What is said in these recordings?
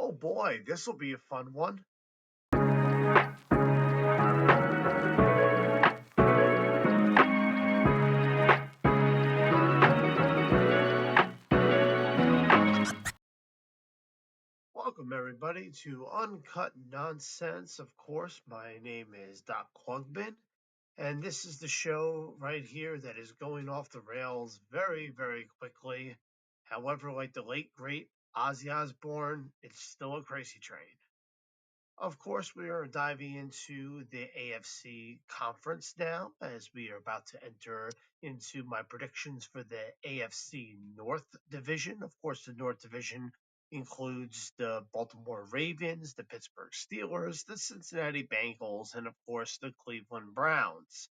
Oh boy, this will be a fun one. Welcome, everybody, to Uncut Nonsense. Of course, my name is Doc Klugman, and this is the show right here that is going off the rails very, very quickly. However, like the late, great Ozzy Osbourne, it's still a crazy train. Of course, we are diving into the AFC conference now as we are about to enter into my predictions for the AFC North division. Of course, the North division includes the Baltimore Ravens, the Pittsburgh Steelers, the Cincinnati Bengals, and of course, the Cleveland Browns.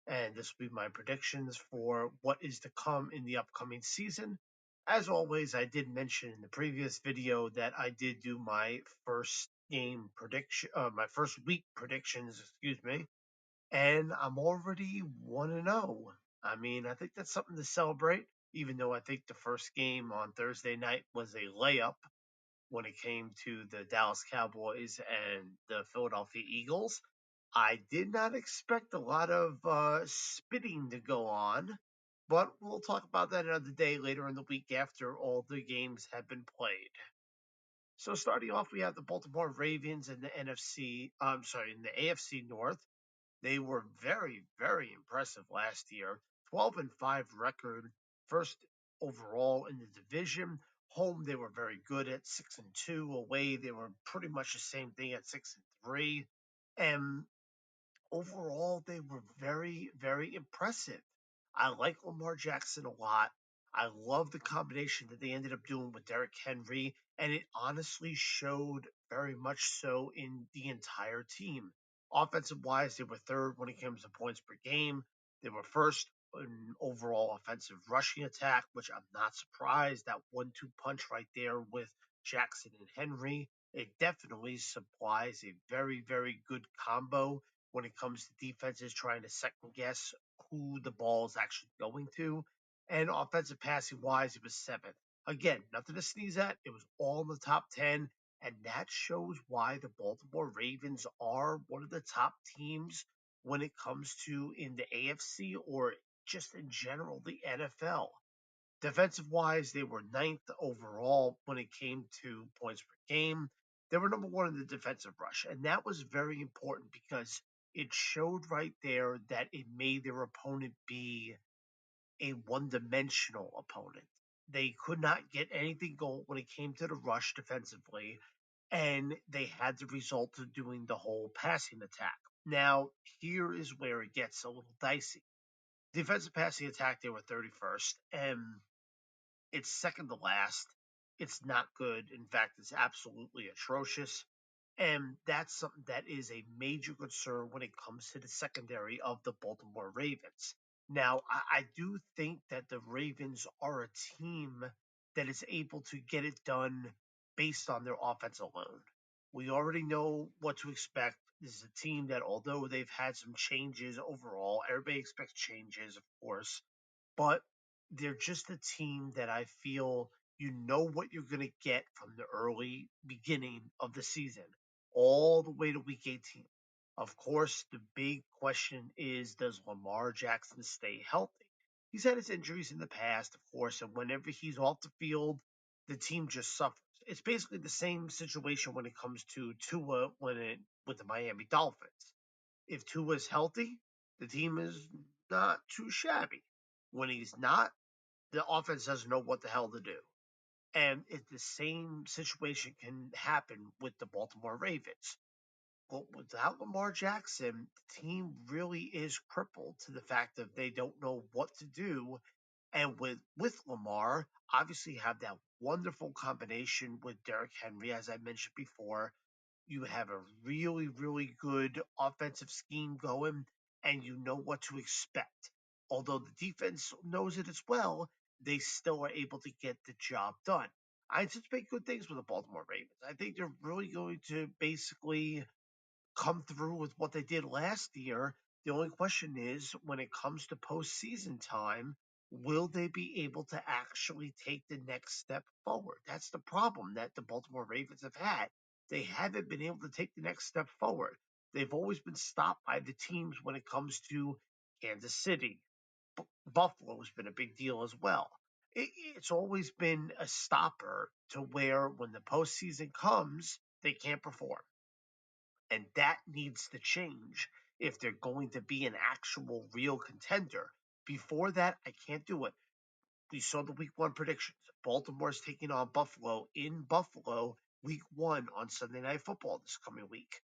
And this will be my predictions for what is to come in the upcoming season. As always, I did mention in the previous video that I did do my first game prediction, my first week predictions, excuse me, and I'm already 1-0. I mean, I think that's something to celebrate, even though I think the first game on Thursday night was a layup when it came to the Dallas Cowboys and the Philadelphia Eagles. I did not expect a lot of spitting to go on, but we'll talk about that another day later in the week after all the games have been played. So starting off, we have the Baltimore Ravens in the in the AFC North. They were very, very impressive last year. 12-5 record, first overall in the division. Home, they were very good at 6-2. Away, they were pretty much the same thing at 6-3. And overall, they were very, very impressive. I like Lamar Jackson a lot. I love the combination that they ended up doing with Derrick Henry, and it honestly showed very much so in the entire team. Offensive wise, they were third when it comes to points per game. They were first in overall offensive rushing attack, which I'm not surprised. That 1-2 punch right there with Jackson and Henry, it definitely supplies a very, very good combo when it comes to defenses trying to second guess who the ball is actually going to. And offensive passing wise, it was seventh. Again, nothing to sneeze at. It was all in the top 10. And that shows why the Baltimore Ravens are one of the top teams when it comes to in the AFC or just in general the NFL. Defensive wise, they were ninth overall when it came to points per game. They were number one in the defensive rush, and that was very important because it showed right there that it made their opponent be a one dimensional opponent. They could not get anything going when it came to the rush defensively, and they had the result of doing the whole passing attack. Now, here is where it gets a little dicey. Defensive passing attack, they were 31st, and it's second to last. It's not good. In fact, it's absolutely atrocious. And that's something that is a major concern when it comes to the secondary of the Baltimore Ravens. Now, I do think that the Ravens are a team that is able to get it done based on their offense alone. We already know what to expect. This is a team that, although they've had some changes overall, everybody expects changes, of course, but they're just a team that I feel you know what you're going to get from the early beginning of the season all the way to week 18. Of course, the big question is, does Lamar Jackson stay healthy? He's had his injuries in the past, of course, and whenever he's off the field, the team just suffers. It's basically the same situation when it comes to Tua with the Miami Dolphins. If Tua's healthy, the team is not too shabby. When he's not, the offense doesn't know what the hell to do. And the same situation can happen with the Baltimore Ravens. But without Lamar Jackson, the team really is crippled to the fact that they don't know what to do. And with Lamar, obviously you have that wonderful combination with Derrick Henry, as I mentioned before. You have a really, really good offensive scheme going, and you know what to expect. Although the defense knows it as well, they still are able to get the job done. I anticipate good things with the Baltimore Ravens. I think they're really going to basically come through with what they did last year. The only question is when it comes to postseason time, Will they be able to actually take the next step forward? That's the problem that the Baltimore Ravens have had. They haven't been able to take the next step forward. They've always been stopped by the teams when it comes to Kansas City. Buffalo has been a big deal as well. It's always been a stopper to where when the postseason comes, they can't perform. And that needs to change if they're going to be an actual real contender. Before that, I can't do it. We saw the week one predictions. Baltimore's taking on Buffalo in Buffalo week one on Sunday Night Football this coming week.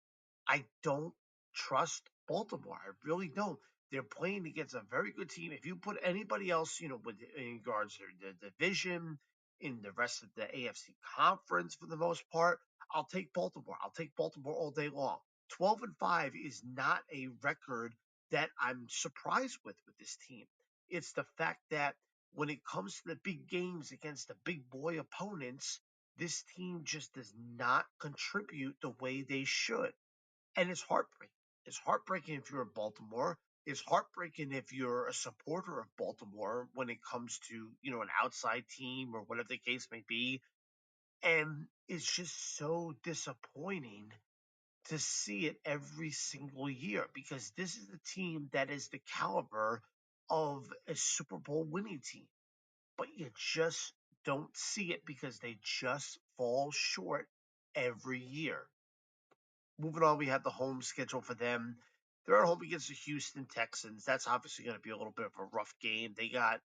I don't trust Baltimore. I really don't. They're playing against a very good team. If you put anybody else, with in regards to the division, in the rest of the AFC conference for the most part, I'll take Baltimore. I'll take Baltimore all day long. 12-5 is not a record that I'm surprised with this team. It's the fact that when it comes to the big games against the big boy opponents, this team just does not contribute the way they should. And it's heartbreaking. It's heartbreaking if you're in Baltimore. It's heartbreaking if you're a supporter of Baltimore when it comes to, an outside team or whatever the case may be. And it's just so disappointing to see it every single year because this is a team that is the caliber of a Super Bowl winning team, but you just don't see it because they just fall short every year. Moving on, we have the home schedule for them. They're at home against the Houston Texans. That's obviously going to be a little bit of a rough game. They got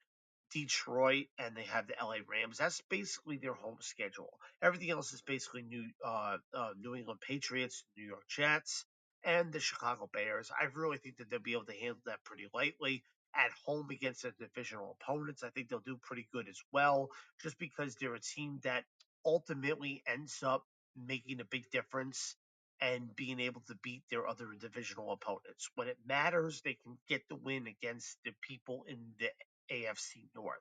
Detroit and they have the LA Rams. That's basically their home schedule. Everything else is basically New England Patriots, New York Jets, and the Chicago Bears. I really think that they'll be able to handle that pretty lightly at home against their divisional opponents. I think they'll do pretty good as well, just because they're a team that ultimately ends up making a big difference and being able to beat their other divisional opponents. When it matters, they can get the win against the people in the AFC North.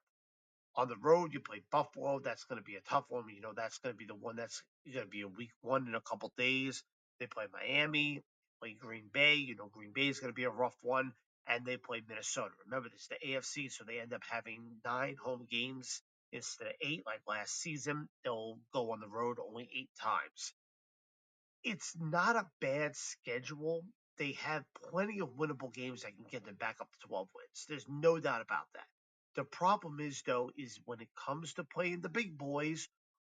On the road, you play Buffalo. That's going to be a tough one. That's going to be the one that's going to be a week one in a couple days. They play Miami, play Green Bay. Green Bay is going to be a rough one. And they play Minnesota. Remember, this is the AFC, so they end up having 9 home games instead of 8 like last season. They'll go on the road only 8 times. It's not a bad schedule. They have plenty of winnable games that can get them back up to 12 wins. There's no doubt about that. The problem is, though, is when it comes to playing the big boys,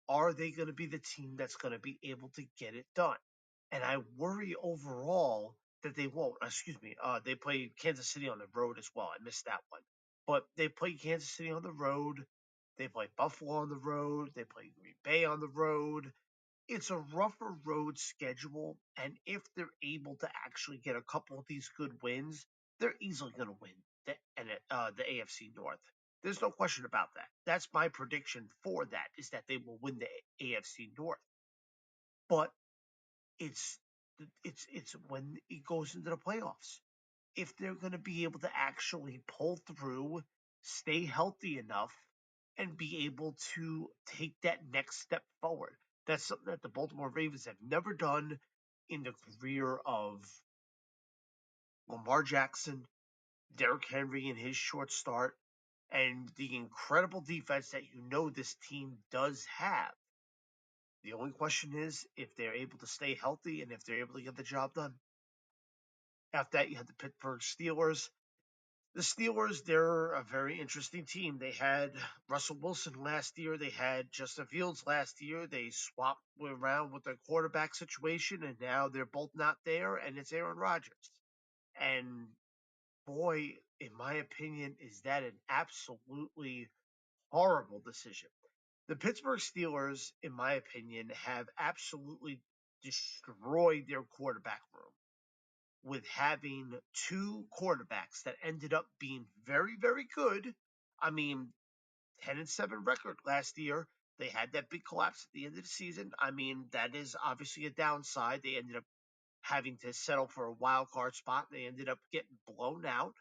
are they going to be the team that's going to be able to get it done? And I worry overall that they won't. Excuse me. They play Kansas City on the road as well. I missed that one. But they play Kansas City on the road. They play Buffalo on the road. They play Green Bay on the road. It's a rougher road schedule, and if they're able to actually get a couple of these good wins, they're easily going to win the AFC North. There's no question about that. That's my prediction for that is that they will win the AFC North. But it's it's when it goes into the playoffs. If they're going to be able to actually pull through, stay healthy enough, and be able to take that next step forward. That's something that the Baltimore Ravens have never done in the career of Lamar Jackson, Derrick Henry in his short start, and the incredible defense that this team does have. The only question is if they're able to stay healthy and if they're able to get the job done. After that, you have the Pittsburgh Steelers. The Steelers, they're a very interesting team. They had Russell Wilson last year. They had Justin Fields last year. They swapped around with their quarterback situation, and now they're both not there, and it's Aaron Rodgers. And boy, in my opinion, is that an absolutely horrible decision. The Pittsburgh Steelers, in my opinion, have absolutely destroyed their quarterback room with having 2 quarterbacks that ended up being very, very good. I mean, 10-7 record last year. They had that big collapse at the end of the season. I mean, that is obviously a downside. They ended up having to settle for a wild card spot. They ended up getting blown out.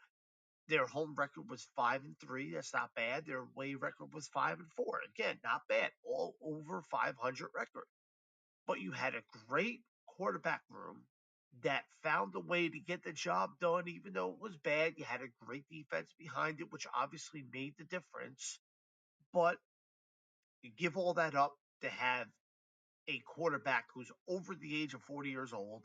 Their home record was 5-3. That's not bad. Their away record was 5-4. Again, not bad. All over 500 record. But you had a great quarterback room that found a way to get the job done, even though it was bad. You had a great defense behind it, which obviously made the difference. But you give all that up to have a quarterback who's over the age of 40 years old,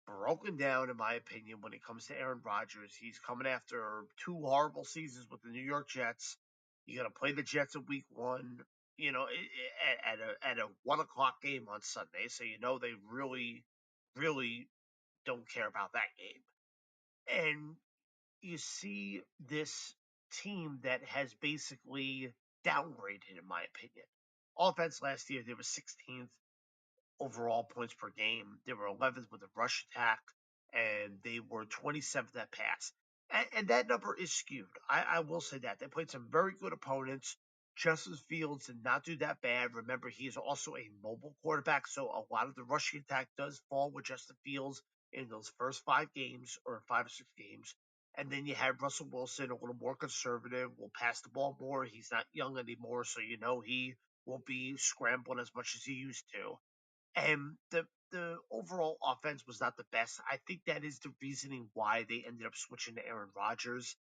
broken down, in my opinion, when it comes to Aaron Rodgers. He's coming after two horrible seasons with the New York Jets. You got to play the Jets in week one, at a 1 o'clock game on Sunday. So, they really, really don't care about that game. And you see this team that has basically downgraded, in my opinion. Offense last year, they were 16th overall points per game. They were 11th with a rush attack, and they were 27th at pass. And that number is skewed. I will say that. They played some very good opponents. Justin Fields did not do that bad. Remember, he is also a mobile quarterback, so a lot of the rushing attack does fall with Justin Fields in those first 5 games or 5 or 6 games. And then you have Russell Wilson, a little more conservative, will pass the ball more. He's not young anymore, so he won't be scrambling as much as he used to. And the overall offense was not the best. I think that is the reasoning why they ended up switching to Aaron Rodgers.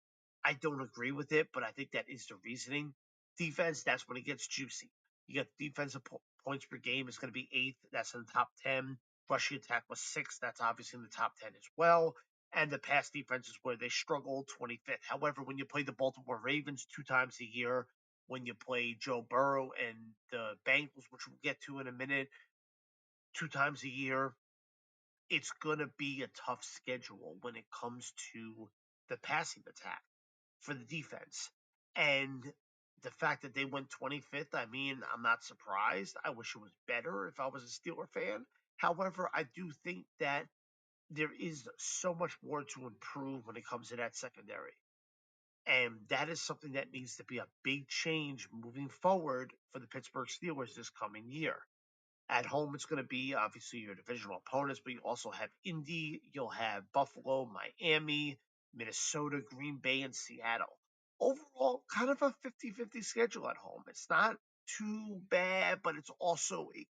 I don't agree with it, but I think that is the reasoning. Defense, that's when it gets juicy. You got defensive points per game is going to be eighth. That's in the top 10. Rushing attack was sixth. That's obviously in the top 10 as well. And the pass defense is where they struggle, 25th. However, when you play the Baltimore Ravens 2 times a year, when you play Joe Burrow and the Bengals, which we'll get to in a minute, 2 times a year, it's going to be a tough schedule when it comes to the passing attack for the defense. And the fact that they went 25th, I mean, I'm not surprised. I wish it was better if I was a Steeler fan. However, I do think that there is so much more to improve when it comes to that secondary. And that is something that needs to be a big change moving forward for the Pittsburgh Steelers this coming year. At home, it's going to be obviously your divisional opponents, but you also have Indy, you'll have Buffalo, Miami, Minnesota, Green Bay, and Seattle. Overall, kind of a 50-50 schedule at home. It's not too bad, but it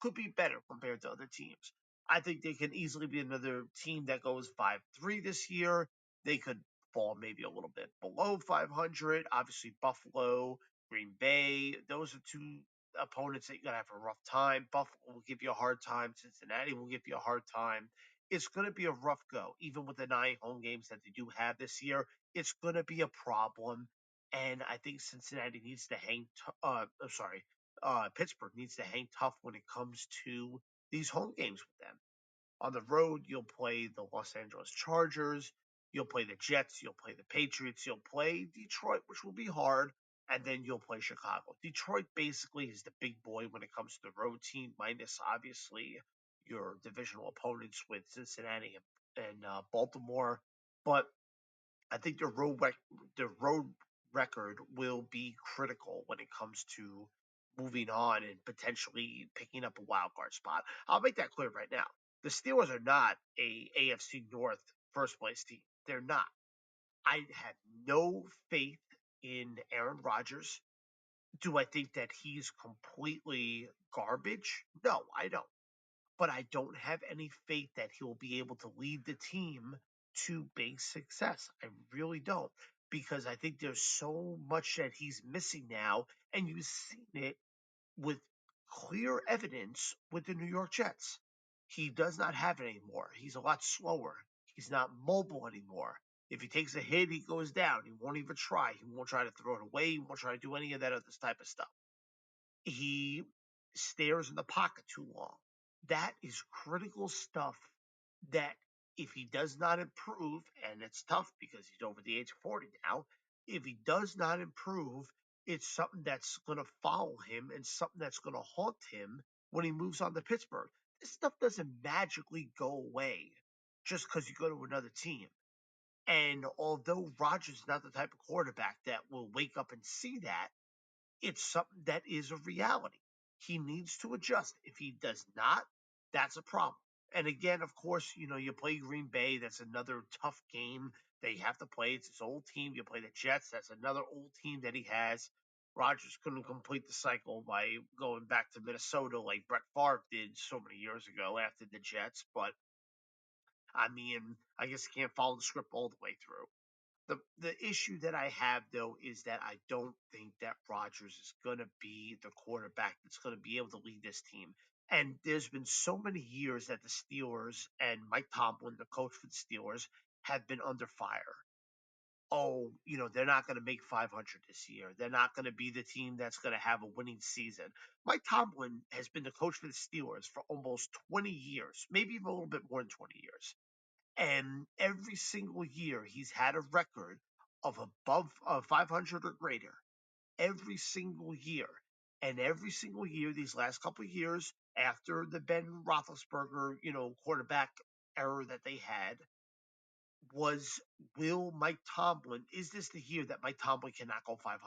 could be better compared to other teams. I think they can easily be another team that goes 5-3 this year. They could fall maybe a little bit below 500. Obviously, Buffalo, Green Bay, those are two opponents that you're going to have a rough time. Buffalo will give you a hard time. Cincinnati will give you a hard time. It's going to be a rough go, even with the 9 home games that they do have this year. It's going to be a problem, and I think Cincinnati needs to Pittsburgh needs to hang tough when it comes to these home games with them. On the road, you'll play the Los Angeles Chargers, you'll play the Jets, you'll play the Patriots, you'll play Detroit, which will be hard, and then you'll play Chicago. Detroit basically is the big boy when it comes to the road team, minus obviously your divisional opponents with Cincinnati and Baltimore. But I think the road record will be critical when it comes to moving on and potentially picking up a wild card spot. I'll make that clear right now. The Steelers are not a AFC North first place team. They're not. I have no faith in Aaron Rodgers. Do I think that he's completely garbage? No, I don't. But I don't have any faith that he'll be able to lead the team to big success. I really don't. Because I think there's so much that he's missing now, and you've seen it with clear evidence with the New York Jets. He does not have it anymore. He's a lot slower. He's not mobile anymore. If he takes a hit, he goes down. He won't even try. He won't try to throw it away. He won't try to do any of that other type of stuff. He stares in the pocket too long. That is critical stuff that if he does not improve, and it's tough because he's over the age of 40 now, if he does not improve, it's something that's going to follow him and something that's going to haunt him when he moves on to Pittsburgh. This stuff doesn't magically go away just because you go to another team. And although Rodgers is not the type of quarterback that will wake up and see that, it's something that is a reality. He needs to adjust. If he does not, that's a problem. And again, of course, you play Green Bay. That's another tough game that you have to play. It's his old team. You play the Jets. That's another old team that he has. Rodgers couldn't complete the cycle by going back to Minnesota like Brett Favre did so many years ago after the Jets. But I mean, I guess you can't follow the script all the way through. The issue that I have though is that I don't think that Rodgers is gonna be the quarterback that's gonna be able to lead this team. And there's been so many years that the Steelers and Mike Tomlin, the coach for the Steelers, have been under fire. Oh, they're not going to make 500 this year. They're not going to be the team that's going to have a winning season. Mike Tomlin has been the coach for the Steelers for almost 20 years, maybe even a little bit more than 20 years. And every single year, he's had a record of above 500 or greater. Every single year. And every single year, these last couple of years, after the Ben Roethlisberger, quarterback error that they had, was will Mike Tomlin, is this the year that Mike Tomlin cannot go 500?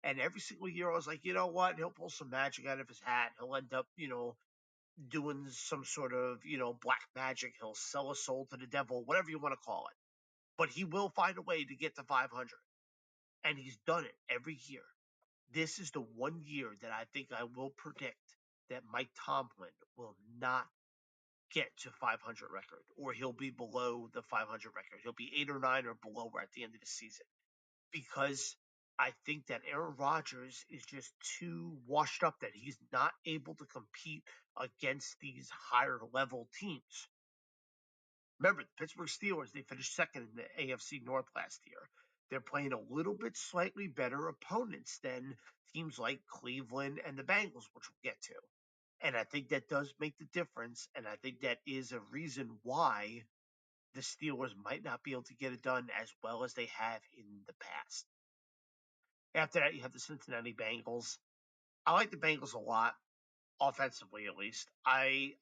And every single year I was like, you know what? He'll pull some magic out of his hat. He'll end up, doing some sort of, black magic. He'll sell a soul to the devil, whatever you want to call it. But he will find a way to get to 500. And he's done it every year. This is the one year that I think I will predict that Mike Tomlin will not get to 500 record, or he'll be below the 500 record. He'll be 8 or 9 or below at the end of the season, because I think that Aaron Rodgers is just too washed up that he's not able to compete against these higher level teams. Remember, the Pittsburgh Steelers, they finished second in the AFC North last year. They're playing a little bit slightly better opponents than teams like Cleveland and the Bengals, which we'll get to. And I think that does make the difference. And I think that is a reason why the Steelers might not be able to get it done as well as they have in the past. After that, you have the Cincinnati Bengals. I like the Bengals a lot, offensively at least. I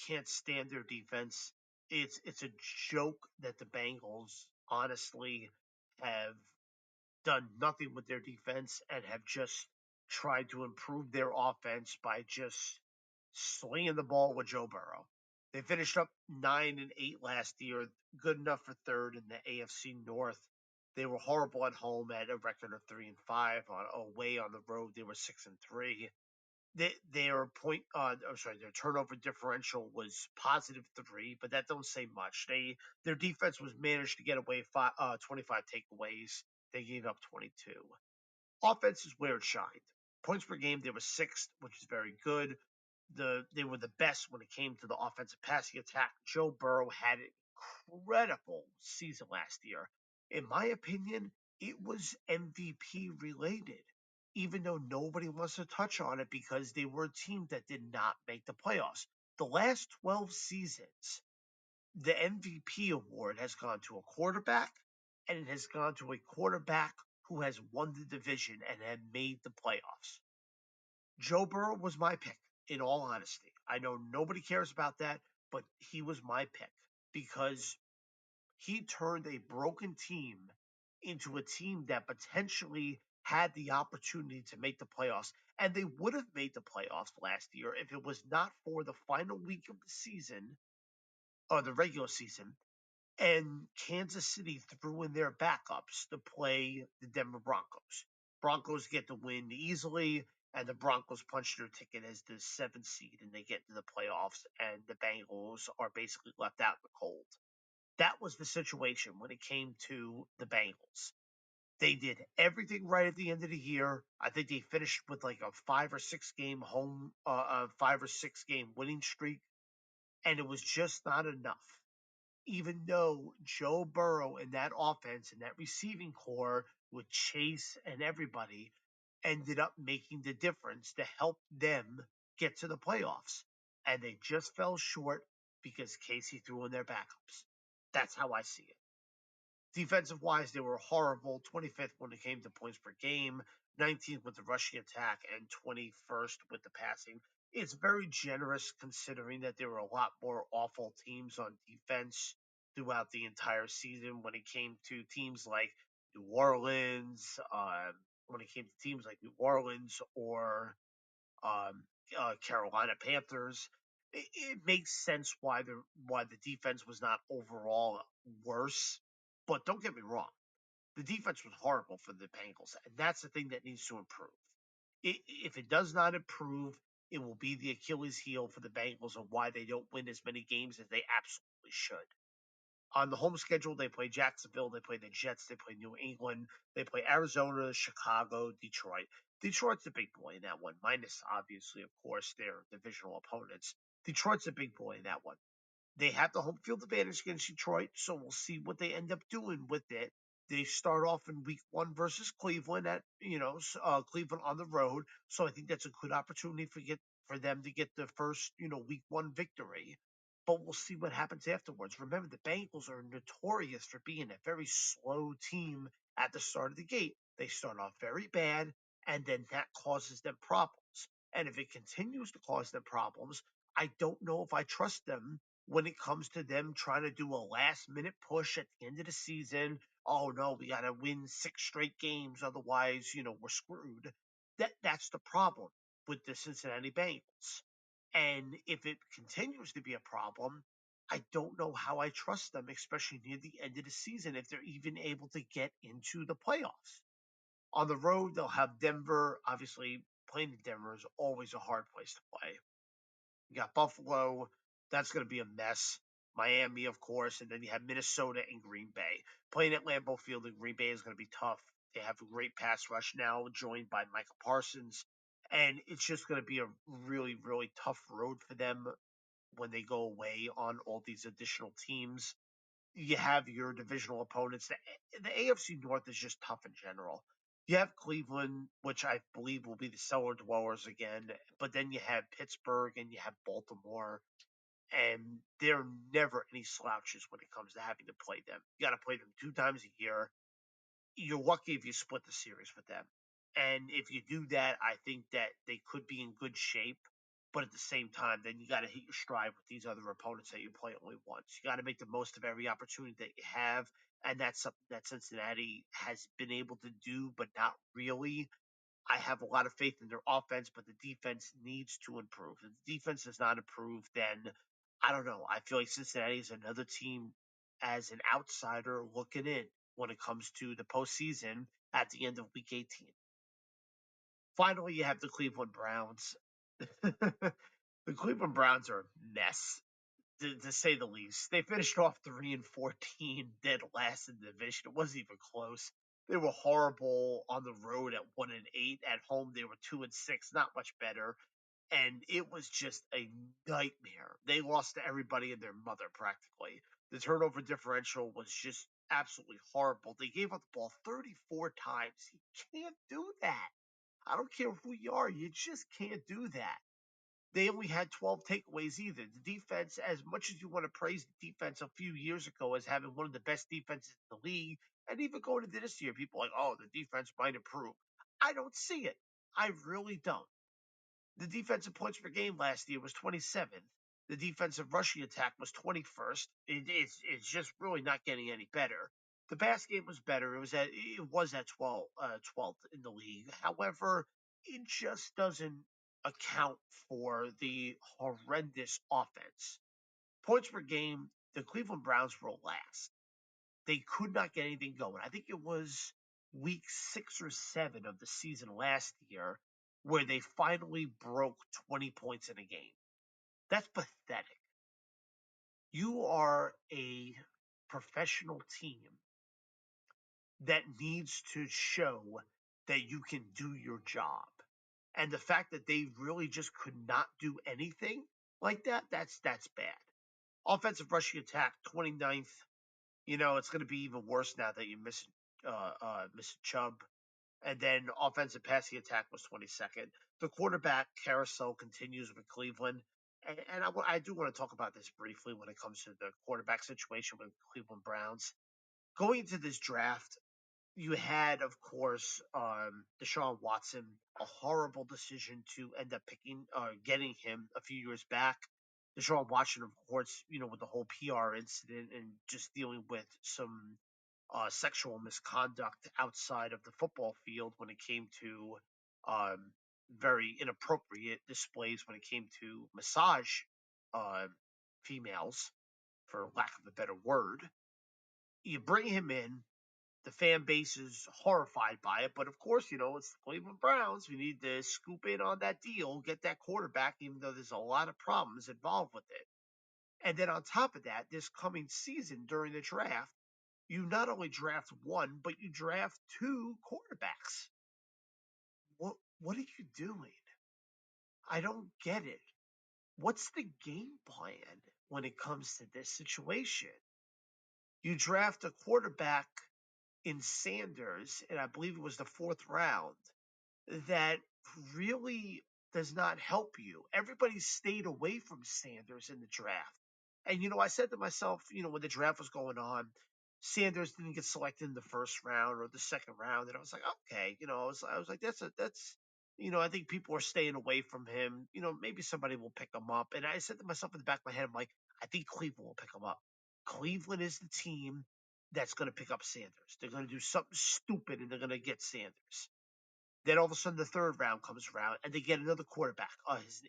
can't stand their defense. It's a joke that the Bengals honestly have done nothing with their defense and have just tried to improve their offense by just slinging the ball with Joe Burrow. They finished up 9-8 last year, good enough for third in the AFC North. They were horrible at home at a record of 3-5. Away on the road, they were 6-3. Their turnover differential was +3, but that don't say much. Their defense was managed to get away 25 takeaways. They gave up 22. Offense is where it shined. Points per game, they were sixth, which is very good. They were the best when it came to the offensive passing attack. Joe Burrow had an incredible season last year. In my opinion, it was MVP related, even though nobody wants to touch on it because they were a team that did not make the playoffs. The last 12 seasons, the MVP award has gone to a quarterback, and it has gone to a quarterback who has won the division and had made the playoffs. Joe Burrow was my pick, in all honesty. I know nobody cares about that, but he was my pick because he turned a broken team into a team that potentially had the opportunity to make the playoffs. And they would have made the playoffs last year if it was not for the final week of the season, or the regular season, and Kansas City threw in their backups to play the Denver Broncos. Broncos get the win easily, and the Broncos punch their ticket as the seventh seed, and they get to the playoffs, and the Bengals are basically left out in the cold. That was the situation when it came to the Bengals. They did everything right at the end of the year. I think they finished with like a 5 or 6 game winning streak, and it was just not enough, even though Joe Burrow and that offense and that receiving core with Chase and everybody ended up making the difference to help them get to the playoffs. And they just fell short because Casey threw in their backups. That's how I see it. Defensive wise, they were horrible. 25th when it came to points per game, 19th with the rushing attack, and 21st with the passing. It's very generous considering that there were a lot more awful teams on defense throughout the entire season when it came to teams like New Orleans, New Orleans or um, Carolina Panthers. It makes sense why the defense was not overall worse. But don't get me wrong, the defense was horrible for the Bengals, and that's the thing that needs to improve. If it does not improve, it will be the Achilles heel for the Bengals and why they don't win as many games as they absolutely should. On the home schedule, they play Jacksonville, they play the Jets, they play New England, they play Arizona, Chicago, Detroit. Detroit's the big boy in that one, minus obviously, of course, their divisional opponents. Detroit's a big boy in that one. They have the home field advantage against Detroit, so we'll see what they end up doing with it. They start off in week one versus Cleveland Cleveland on the road. So I think that's a good opportunity for them to get the first, week one victory. But we'll see what happens afterwards. Remember, the Bengals are notorious for being a very slow team at the start of the gate. They start off very bad, and then that causes them problems. And if it continues to cause them problems, I don't know if I trust them when it comes to them trying to do a last minute push at the end of the season. Oh no, we got to win 6 straight games, otherwise, we're screwed. That's the problem with the Cincinnati Bengals. And if it continues to be a problem, I don't know how I trust them, especially near the end of the season, if they're even able to get into the playoffs. On the road, they'll have Denver. Obviously, playing in Denver is always a hard place to play. You got Buffalo. That's going to be a mess. Miami, of course, and then you have Minnesota and Green Bay. Playing at Lambeau Field in Green Bay is going to be tough. They have a great pass rush now, joined by Michael Parsons, and it's just going to be a really, really tough road for them when they go away on all these additional teams. You have your divisional opponents. The AFC North is just tough in general. You have Cleveland, which I believe will be the cellar dwellers again, but then you have Pittsburgh and you have Baltimore, and they're never any slouches when it comes to having to play them. You got to play them 2 times a year. You're lucky if you split the series with them. And if you do that, I think that they could be in good shape. But at the same time, then you got to hit your stride with these other opponents that you play only once. You got to make the most of every opportunity that you have. And that's something that Cincinnati has been able to do, but not really. I have a lot of faith in their offense, but the defense needs to improve. If the defense does not improve, then I don't know. I feel like Cincinnati is another team as an outsider looking in when it comes to the postseason at the end of week 18. Finally, you have the Cleveland Browns. The Cleveland Browns are a mess, to say the least. They finished off 3-14, dead last in the division. It wasn't even close. They were horrible on the road at 1-8. At home, they were 2-6, not much better. And it was just a nightmare. They lost to everybody and their mother practically. The turnover differential was just absolutely horrible. They gave up the ball 34 times. You can't do that. I don't care who you are, you just can't do that. They only had 12 takeaways either. The defense, as much as you want to praise the defense a few years ago as having one of the best defenses in the league, and even going into this year, people are like, oh, the defense might improve. I don't see it. I really don't. The defensive points per game last year was 27th. The defensive rushing attack was 21st. It's just really not getting any better. The pass game was better. It was at 12th in the league. However, it just doesn't account for the horrendous offense. Points per game, the Cleveland Browns were last. They could not get anything going. I think it was week 6 or 7 of the season last year where they finally broke 20 points in a game. That's pathetic. You are a professional team that needs to show that you can do your job. And the fact that they really just could not do anything like that, that's bad. Offensive rushing attack, 29th. It's going to be even worse now that you miss Chubb. And then offensive passing attack was 22nd. The quarterback carousel continues with Cleveland. And I do want to talk about this briefly when it comes to the quarterback situation with Cleveland Browns. Going into this draft, you had, of course, Deshaun Watson, a horrible decision to end up getting him a few years back. Deshaun Watson, of course, with the whole PR incident and just dealing with some sexual misconduct outside of the football field when it came to um, very inappropriate displays when it came to massage uh, females, for lack of a better word. You bring him in, the fan base is horrified by it, but of course, it's the Cleveland Browns. We need to scoop in on that deal, get that quarterback, even though there's a lot of problems involved with it. And then on top of that, this coming season during the draft, you not only draft one, but you draft two quarterbacks. What are you doing? I don't get it. What's the game plan when it comes to this situation? You draft a quarterback in Sanders, and I believe it was the fourth round, that really does not help you. Everybody stayed away from Sanders in the draft. And, I said to myself, when the draft was going on, Sanders didn't get selected in the first round or the second round. And I was like, okay, I was like, I think people are staying away from him. Maybe somebody will pick him up. And I said to myself in the back of my head, I'm like, I think Cleveland will pick him up. Cleveland is the team that's going to pick up Sanders. They're going to do something stupid and they're going to get Sanders. Then all of a sudden the third round comes around and they get another quarterback.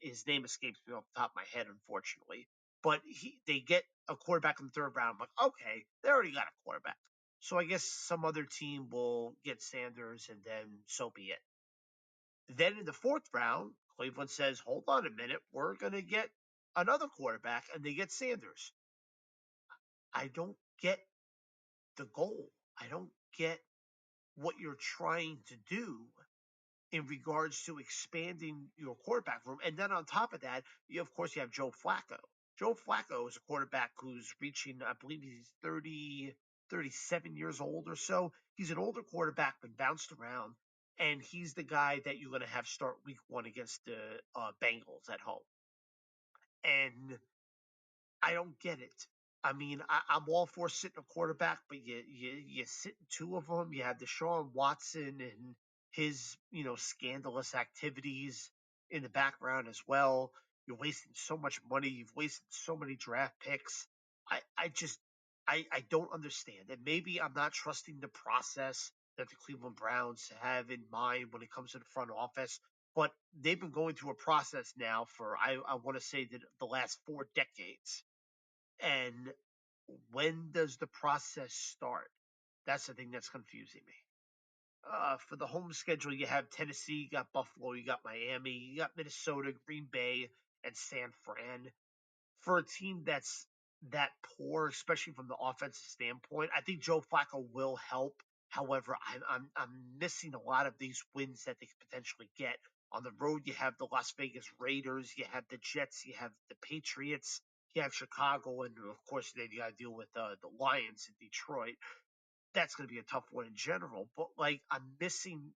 His name escapes me off the top of my head, unfortunately. But they get a quarterback in the third round. I'm like, okay, they already got a quarterback. So I guess some other team will get Sanders and then so be it. Then in the fourth round, Cleveland says, hold on a minute, we're going to get another quarterback, and they get Sanders. I don't get the goal. I don't get what you're trying to do in regards to expanding your quarterback room. And then on top of that, of course, you have Joe Flacco. Joe Flacco is a quarterback who's reaching, I believe he's 30, 37 years old or so. He's an older quarterback, but bounced around. And he's the guy that you're going to have start week one against the Bengals at home. And I don't get it. I mean, I'm all for sitting a quarterback, but you sit two of them. You have Deshaun Watson and his scandalous activities in the background as well. You're wasting so much money. You've wasted so many draft picks. I don't understand. And maybe I'm not trusting the process that the Cleveland Browns have in mind when it comes to the front office. But they've been going through a process now for I want to say that the last 4 decades, and when does the process start? That's the thing that's confusing me. For the home schedule, you have Tennessee, you got Buffalo, you got Miami, you got Minnesota, Green Bay, and San Fran. For a team that's that poor, especially from the offensive standpoint, I think Joe Flacco will help. However, I'm missing a lot of these wins that they could potentially get. On the road, you have the Las Vegas Raiders, you have the Jets, you have the Patriots, you have Chicago, and of course, then you got to deal with the Lions in Detroit. That's going to be a tough one in general. But like, I'm missing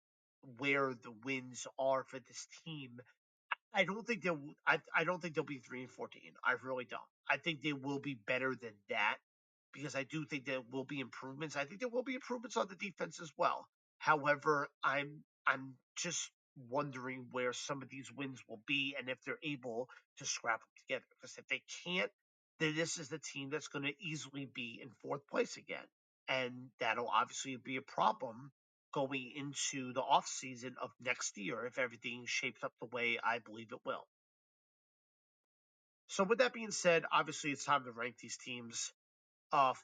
where the wins are for this team. I don't think they'll. I don't think they'll be 3-14. I really don't. I think they will be better than that because I do think there will be improvements. I think there will be improvements on the defense as well. However, I'm just wondering where some of these wins will be and if they're able to scrap them together. Because if they can't, then this is the team that's going to easily be in fourth place again, and that'll obviously be a problem going into the off season of next year if everything shapes up the way I believe it will. So with that being said, obviously it's time to rank these teams.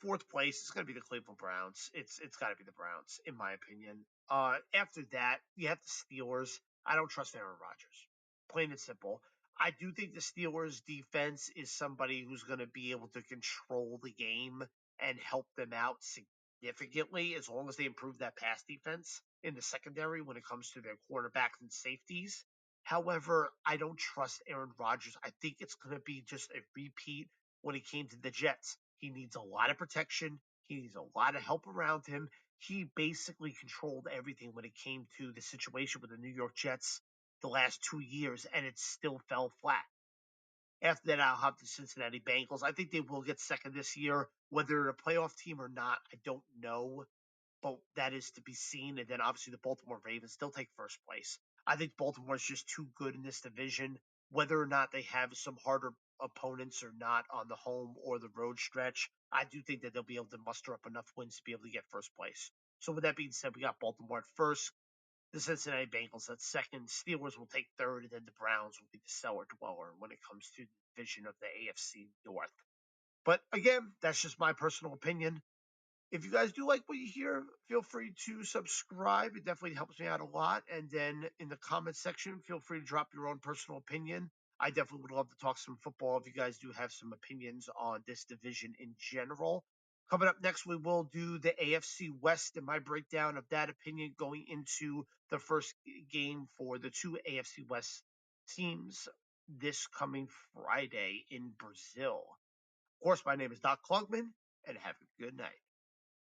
Fourth place is going to be the Cleveland Browns. It's got to be the Browns, in my opinion. After that, you have the Steelers. I don't trust Aaron Rodgers. Plain and simple. I do think the Steelers defense is somebody who's going to be able to control the game and help them out significantly as long as they improve that pass defense in the secondary when it comes to their quarterbacks and safeties. However, I don't trust Aaron Rodgers. I think it's going to be just a repeat when it came to the Jets. He needs a lot of protection. He needs a lot of help around him. He basically controlled everything when it came to the situation with the New York Jets the last 2 years, and it still fell flat. After that, I'll have the Cincinnati Bengals. I think they will get second this year. Whether they're a playoff team or not, I don't know, but that is to be seen. And then obviously the Baltimore Ravens still take first place. I think Baltimore is just too good in this division. Whether or not they have some harder opponents or not on the home or the road stretch, I do think that they'll be able to muster up enough wins to be able to get first place. So with that being said, we got Baltimore at first, the Cincinnati Bengals at second, Steelers will take third, and then the Browns will be the cellar dweller when it comes to the division of the AFC North. But again, that's just my personal opinion. If you guys do like what you hear, feel free to subscribe. It definitely helps me out a lot. And then in the comment section, feel free to drop your own personal opinion. I definitely would love to talk some football if you guys do have some opinions on this division in general. Coming up next, we will do the AFC West and my breakdown of that opinion going into the first game for the two AFC West teams this coming Friday in Brazil. Of course, my name is Doc Klugman, and have a good night.